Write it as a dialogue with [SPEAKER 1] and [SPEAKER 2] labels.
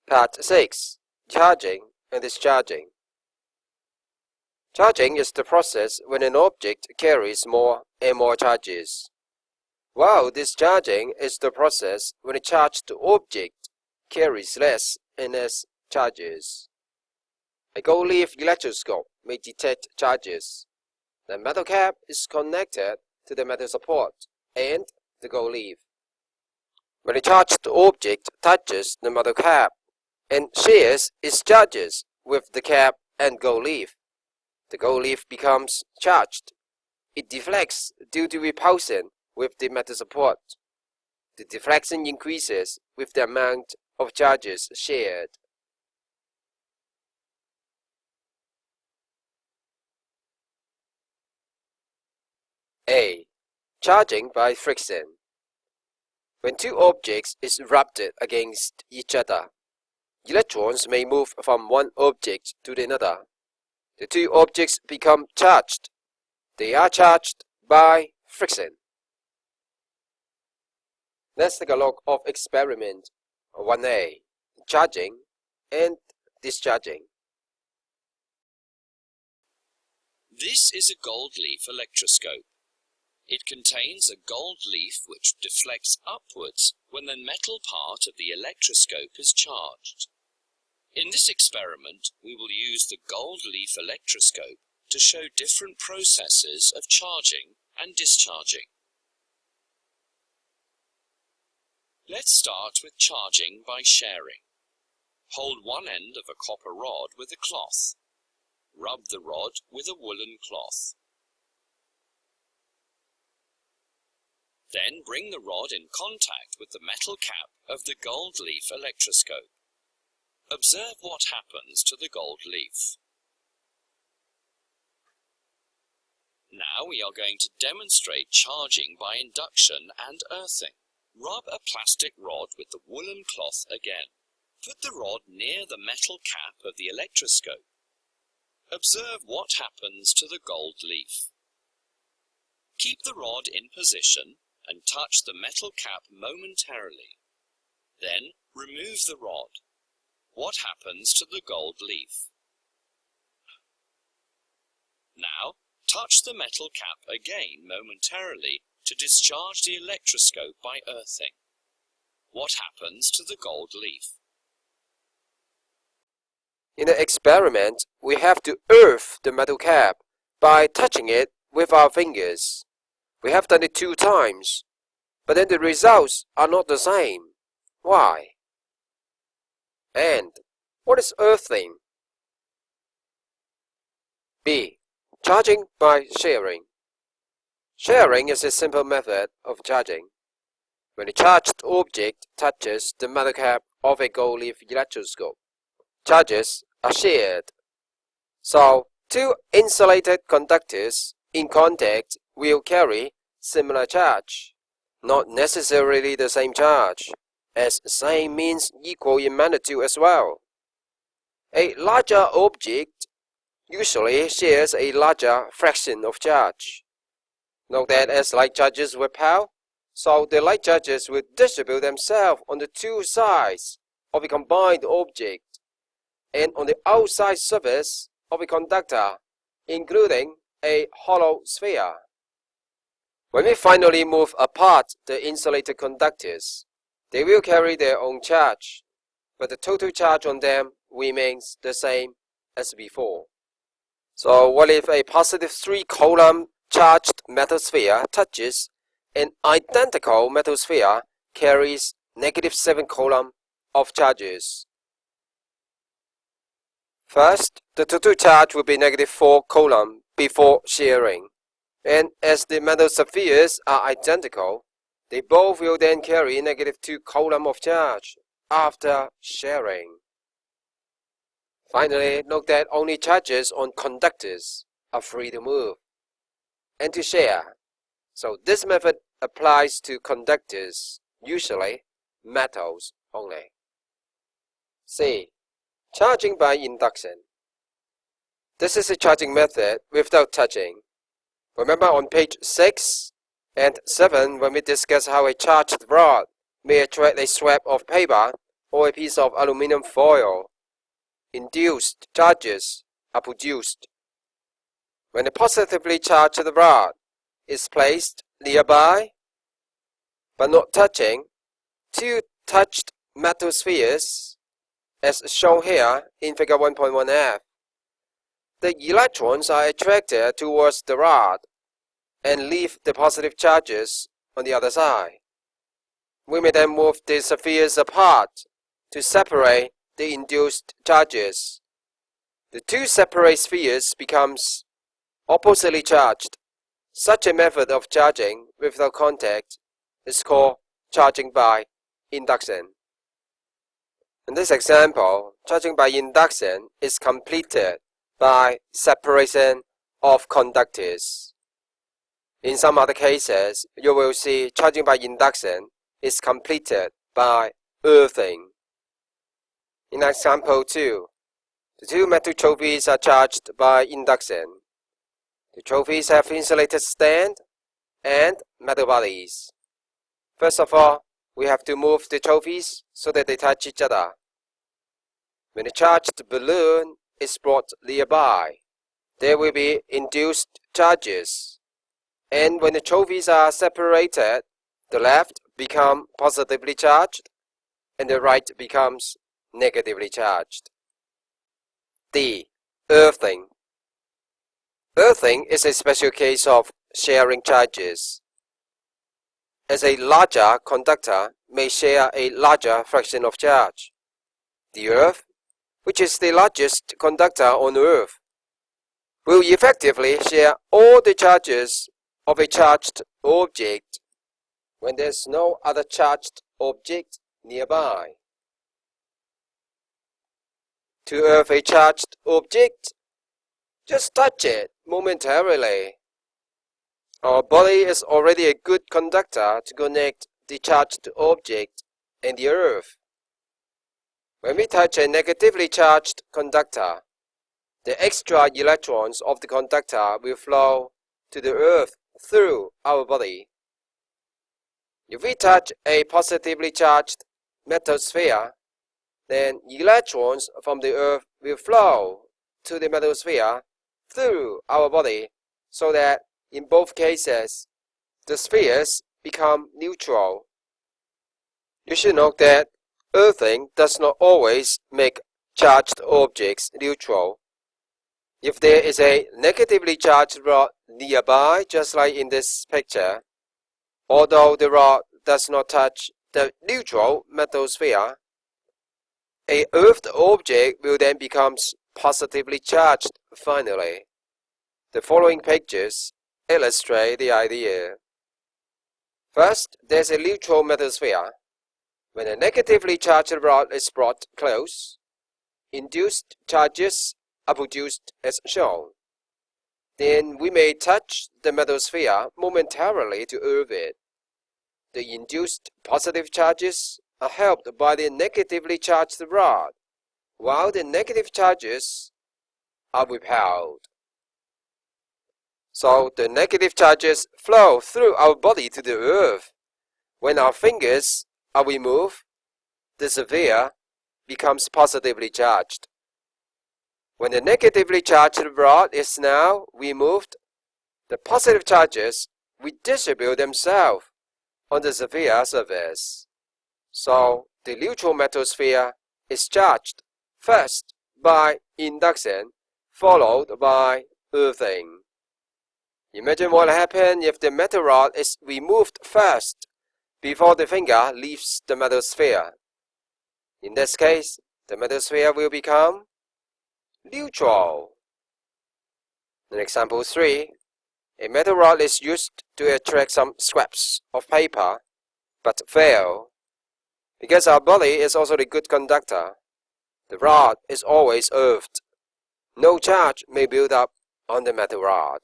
[SPEAKER 1] Part 6. Charging and discharging. Charging is the process when an object carries more and more charges, while discharging is the process when a charged object carries less and less charges. A gold-leaf electroscope may detect charges. The metal cap is connected to the metal support and the gold leaf. When a charged object touches the metal cap and shares its charges with the cap and gold leaf, the gold leaf becomes charged. It deflects due to repulsion with the metal support. The deflection increases with the amount of charges shared. A. Charging by friction. When two objects is rubbed against each other, electrons may move from one object to another. The two objects become charged. They are charged by friction. Let's take a look of experiment 1A, charging and discharging.
[SPEAKER 2] This is a gold leaf electroscope. It contains a gold leaf which deflects upwards when the metal part of the electroscope is charged. In this experiment, we will use the gold leaf electroscope to show different processes of charging and discharging. Let's start with charging by sharing. Hold one end of a copper rod with a cloth. Rub the rod with a woolen cloth. Then bring the rod in contact with the metal cap of the gold leaf electroscope. Observe what happens to the gold leaf. Now we are going to demonstrate charging by induction and earthing. Rub a plastic rod with the woolen cloth again. Put the rod near the metal cap of the electroscope. Observe what happens to the gold leaf. Keep the rod in position and touch the metal cap momentarily. Then remove the rod. What happens to the gold leaf? Now touch the metal cap again momentarily to discharge the electroscope by earthing. What happens to the gold leaf?
[SPEAKER 1] In the experiment, we have to earth the metal cap by touching it with our fingers. We have done it 2 times, but then the results are not the same. Why? And what is earthing? B. Charging by sharing. Sharing is a simple method of charging. When a charged object touches the metal cap of a gold leaf electroscope, charges are shared. So, 2 insulated conductors in contact will carry similar charge, not necessarily the same charge, as same means equal in magnitude as well. A larger object usually shares a larger fraction of charge. Note that as like charges repel, so the like charges will distribute themselves on the 2 sides of a combined object and on the outside surface of a conductor, including a hollow sphere. When we finally move apart the insulated conductors, they will carry their own charge, but the total charge on them remains the same as before. So what if a positive 3-coulomb charged metal sphere touches an identical metal sphere carries negative 7 coulomb of charges? First, the total charge will be negative 4 coulomb before sharing, and as the metal spheres are identical, they both will then carry negative 2 coulomb of charge after sharing. Finally, note that only charges on conductors are free to move and to share. So this method applies to conductors, usually metals only. C. Charging by induction. This is a charging method without touching. Remember on page 6 and 7 when we discuss how a charged rod may attract a scrap of paper or a piece of aluminum foil, induced charges are produced. When a positively charged rod is placed nearby, but not touching, two touched metal spheres, as shown here in figure 1.1f, the electrons are attracted towards the rod and leave the positive charges on the other side. We may then move the spheres apart to separate the induced charges. The two separate spheres becomes oppositely charged. Such a method of charging without contact is called charging by induction. In this example, charging by induction is completed by separation of conductors. In some other cases, you will see charging by induction is completed by earthing. In example 2, the two metal trophies are charged by induction. The trophies have insulated stand and metal bodies. First of all, we have to move the trophies so that they touch each other. When a charged balloon is brought nearby, there will be induced charges. And when the trophies are separated, the left becomes positively charged and the right becomes negatively charged. D. Earthing. Earthing is a special case of sharing charges, as a larger conductor may share a larger fraction of charge. The Earth, which is the largest conductor on Earth, will effectively share all the charges of a charged object when there is no other charged object nearby. To earth a charged object, just touch it momentarily. Our body is already a good conductor to connect the charged object and the earth. When we touch a negatively charged conductor, the extra electrons of the conductor will flow to the earth through our body. If we touch a positively charged metal sphere, then electrons from the earth will flow to the metal sphere through our body, so that in both cases, the spheres become neutral. You should note that earthing does not always make charged objects neutral. If there is a negatively charged rod nearby, just like in this picture, although the rod does not touch the neutral metal sphere, an earthed object will then become positively charged finally. The following pictures illustrate the idea. First, there is a neutral metal sphere. When a negatively charged rod is brought close, induced charges are produced as shown. Then we may touch the metal sphere momentarily to earth it. The induced positive charges are helped by the negatively charged rod, while the negative charges are repelled. So the negative charges flow through our body to the earth. When our fingers are removed, the sphere becomes positively charged. When the negatively charged rod is now removed, the positive charges redistribute themselves on the sphere surface. So the neutral metal sphere is charged first by induction, followed by earthing. Imagine what happens if the metal rod is removed first before the finger leaves the metal sphere. In this case, the metal sphere will become neutral. In example 3, a metal rod is used to attract some scraps of paper, but fail. Because our body is also a good conductor, the rod is always earthed. No charge may build up on the metal rod.